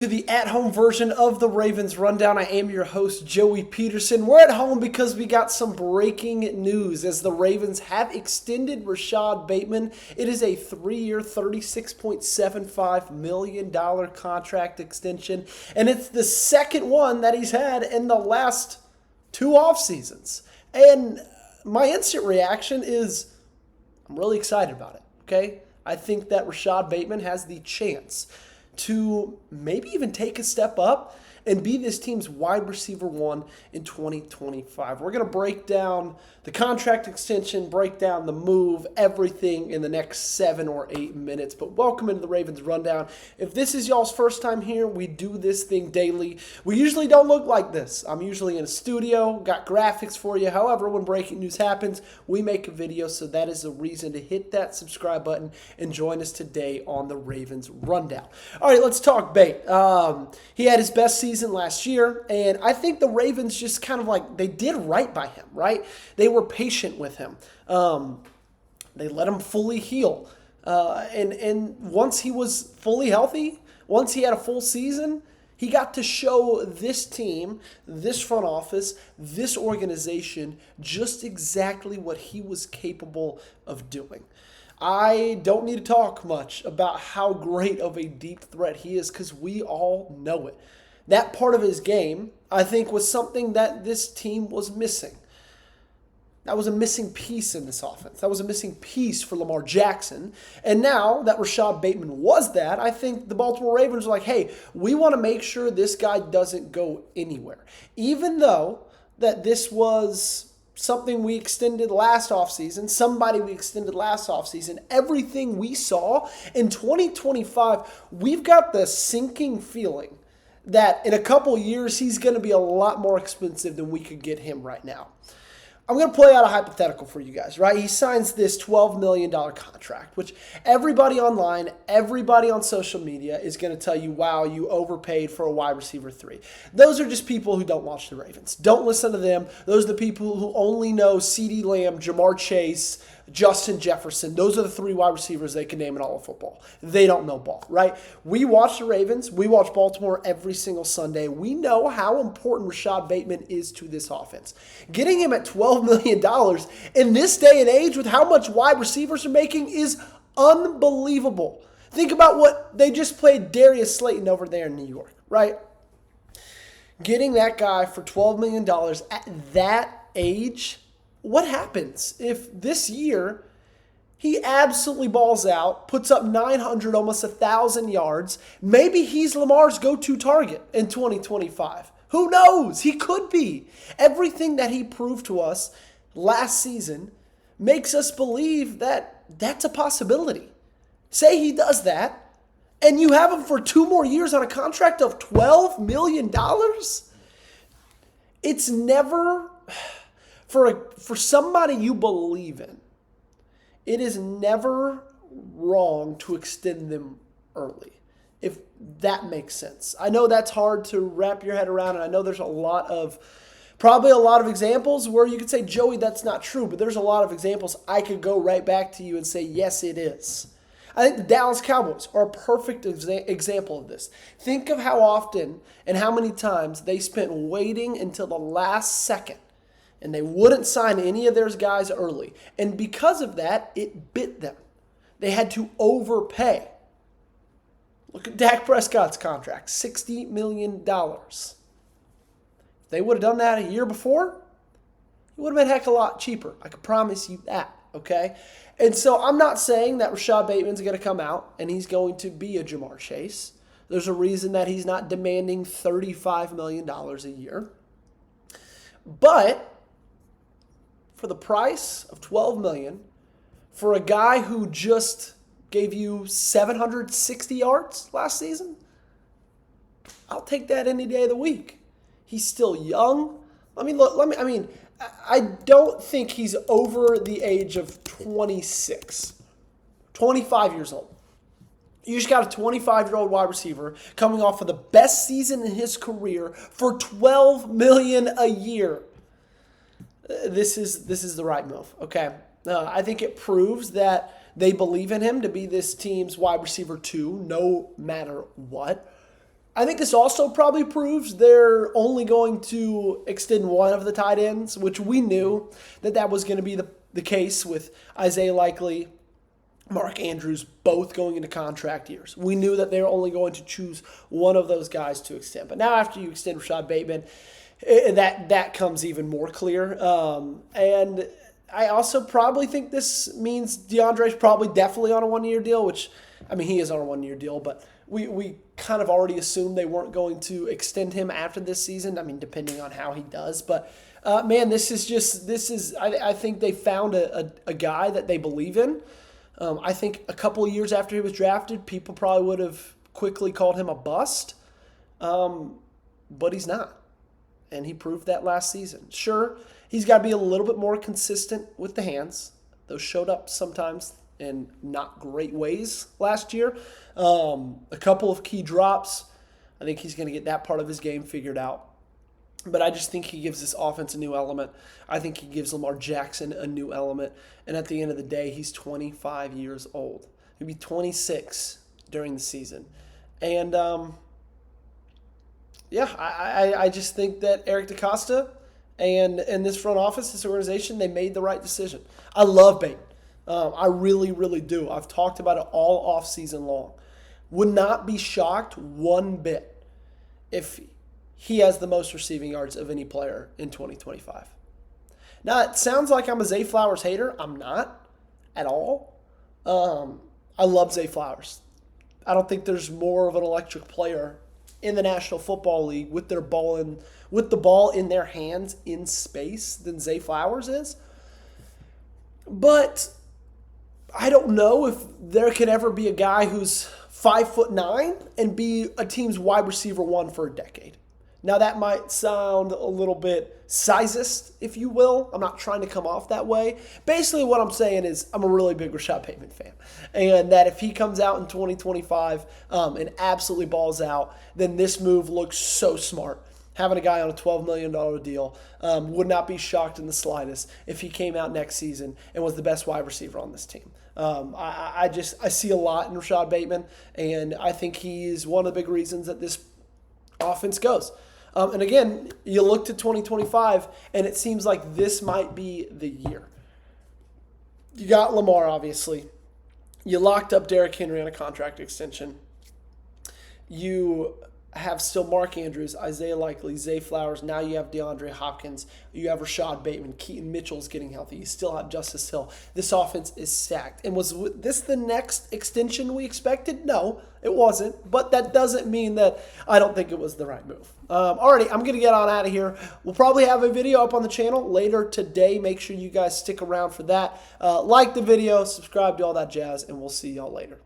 To the at-home version of the Ravens Rundown. I am your host, Joey Peterson. We're at home because we got some breaking news as the Ravens have extended Rashod Bateman. It is a 3-year, $36.75 million contract extension, and it's the second one that he's had in the last 2 off seasons. And my instant reaction is, I'm really excited about it, okay? I think that Rashod Bateman has the chance to maybe even take a step up and be this team's wide receiver 1 in 2025. We're going to break down the contract extension, break down the move, everything in the next 7 or 8 minutes. But welcome into the Ravens Rundown. If this is y'all's first time here, we do this thing daily. We usually don't look like this. I'm usually in a studio, got graphics for you. However, when breaking news happens, we make a video, so that is the reason to hit that subscribe button and join us today on the Ravens Rundown. All right, let's talk Bate. He had his best season last year, and I think the Ravens just kind of like, they did right by him, right? They were patient with him. They let him fully heal. And once he was fully healthy, once he had a full season, he got to show this team, this front office, this organization just exactly what he was capable of doing. I don't need to talk much about how great of a deep threat he is because we all know it. That part of his game, I think, was something that this team was missing. That was a missing piece in this offense. That was a missing piece for Lamar Jackson. And now that Rashod Bateman was that, I think the Baltimore Ravens are like, hey, we want to make sure this guy doesn't go anywhere. Even though that this was something we extended last offseason, somebody we extended last offseason, everything we saw in 2025, we've got the sinking feeling that in a couple years, he's going to be a lot more expensive than we could get him right now. I'm going to play out a hypothetical for you guys, right? He signs this $12 million contract, which everybody online, everybody on social media is going to tell you, wow, you overpaid for a wide receiver 3. Those are just people who don't watch the Ravens. Don't listen to them. Those are the people who only know CeeDee Lamb, Jamar Chase, Justin Jefferson. Those are the 3 wide receivers they can name in all of football. They don't know ball, right? We watch the Ravens. We watch Baltimore every single Sunday. We know how important Rashod Bateman is to this offense. Getting him at $12 million in this day and age with how much wide receivers are making is unbelievable. Think about what they just played Darius Slayton over there in New York, right? Getting that guy for $12 million at that age, what happens if this year he absolutely balls out, puts up 900, almost 1,000 yards? Maybe he's Lamar's go-to target in 2025. Who knows? He could be. Everything that he proved to us last season makes us believe that that's a possibility. Say he does that, and you have him for 2 more years on a contract of $12 million? It's never... For somebody you believe in, it is never wrong to extend them early, if that makes sense. I know that's hard to wrap your head around, and I know there's probably a lot of examples where you could say, Joey, that's not true, but there's a lot of examples I could go right back to you and say, yes, it is. I think the Dallas Cowboys are a perfect example of this. Think of how often and how many times they spent waiting until the last second, and they wouldn't sign any of their guys early. And because of that, it bit them. They had to overpay. Look at Dak Prescott's contract, $60 million. If they would have done that a year before, it would have been a heck of a lot cheaper. I can promise you that, okay? And so I'm not saying that Rashod Bateman's going to come out and he's going to be a Jamar Chase. There's a reason that he's not demanding $35 million a year. But for the price of $12 million, for a guy who just gave you 760 yards last season, I'll take that any day of the week. He's still young. I don't think he's over the age of 26, 25 years old. You just got a 25-year-old wide receiver coming off of the best season in his career for $12 million a year. This is the right move, okay? I think it proves that they believe in him to be this team's wide receiver 2, no matter what. I think this also probably proves they're only going to extend one of the tight ends, which we knew that was going to be the case with Isaiah Likely, Mark Andrews, both going into contract years. We knew that they were only going to choose one of those guys to extend. But now after you extend Rashod Bateman, that comes even more clear. And I also probably think this means DeAndre's probably definitely on a one-year deal, which, I mean, he is on a one-year deal, but we kind of already assumed they weren't going to extend him after this season. I mean, depending on how he does. But, man, I think they found a guy that they believe in. I think a couple of years after he was drafted, people probably would have quickly called him a bust. But he's not. And he proved that last season. Sure, he's got to be a little bit more consistent with the hands. Those showed up sometimes in not great ways last year. A couple of key drops. I think he's going to get that part of his game figured out. But I just think he gives this offense a new element. I think he gives Lamar Jackson a new element. And at the end of the day, he's 25 years old. He'll be 26 during the season. And, I just think that Eric DeCosta and this front office, this organization, they made the right decision. I love Bateman. I really, really do. I've talked about it all offseason long. Would not be shocked one bit if he has the most receiving yards of any player in 2025. Now, it sounds like I'm a Zay Flowers hater. I'm not at all. I love Zay Flowers. I don't think there's more of an electric player in the National Football League with the ball in their hands in space than Zay Flowers is. But I don't know if there could ever be a guy who's 5'9" and be a team's wide receiver one for a decade. Now, that might sound a little bit sizist, if you will. I'm not trying to come off that way. Basically, what I'm saying is I'm a really big Rashod Bateman fan. And that if he comes out in 2025 and absolutely balls out, then this move looks so smart. Having a guy on a $12 million deal, would not be shocked in the slightest if he came out next season and was the best wide receiver on this team. I see a lot in Rashod Bateman, and I think he's one of the big reasons that this offense goes. And again, you look to 2025, and it seems like this might be the year. You got Lamar, obviously. You locked up Derrick Henry on a contract extension. You have still Mark Andrews, Isaiah Likely, Zay Flowers. Now you have DeAndre Hopkins. You have Rashod Bateman. Keaton Mitchell's getting healthy. You still have Justice Hill. This offense is stacked. And was this the next extension we expected? No, it wasn't. But that doesn't mean that I don't think it was the right move. Alrighty, I'm going to get on out of here. We'll probably have a video up on the channel later today. Make sure you guys stick around for that. Like the video, subscribe to all that jazz, and we'll see y'all later.